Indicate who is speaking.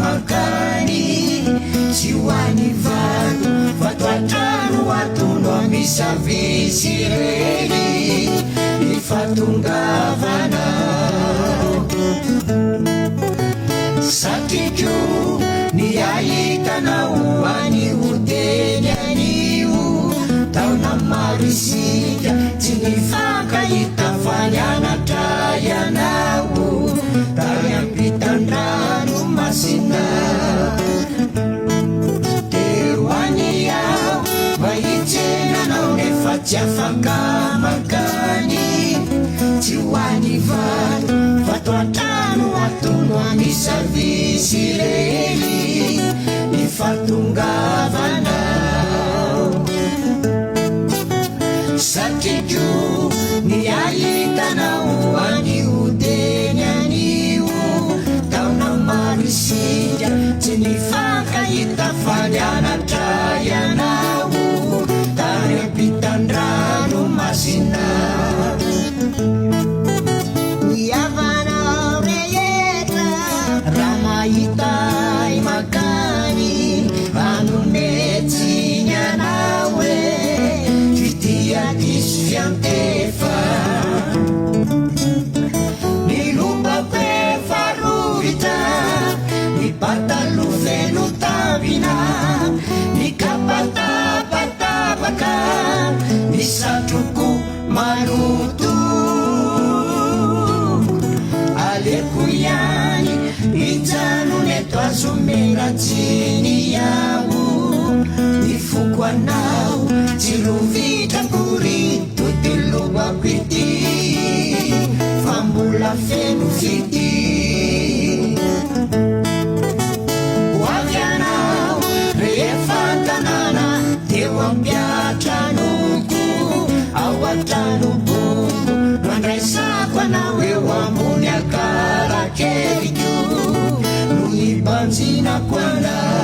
Speaker 1: makani siwani vato atrano atono amisavesireny ifatongavana satriko ny ahitanao anio teny anio taona maro isika tsy nifankahita fanyanatra ianao tany ampitan-drano masina teo any aho mahitsenanao nefa tsy afaka makany tsy hoany vato atrano atono amisavesireny ifatongavanao satriko ny ahitanao anio teny anio taona maro isika tsy nifankahita fanyanatra ianao tany ampitan-drano masina iavanao rehetra raha mahitai makany anometsiny anao e fitiadiso fiantefa nilombako efa rovitra ny patalo feno tabina ny kapatapatapaka ny satroko maloto aleko ihany hijanony eto azomeratsiny iaho nifoko anao tsy rovitrakory totelohako ity fa mbola feno fity hoavy anao rehefa tanàna teo ampiatranoko ao atrano bongo mandraisako anao eo ambony akarakeliko no hibanjinako anao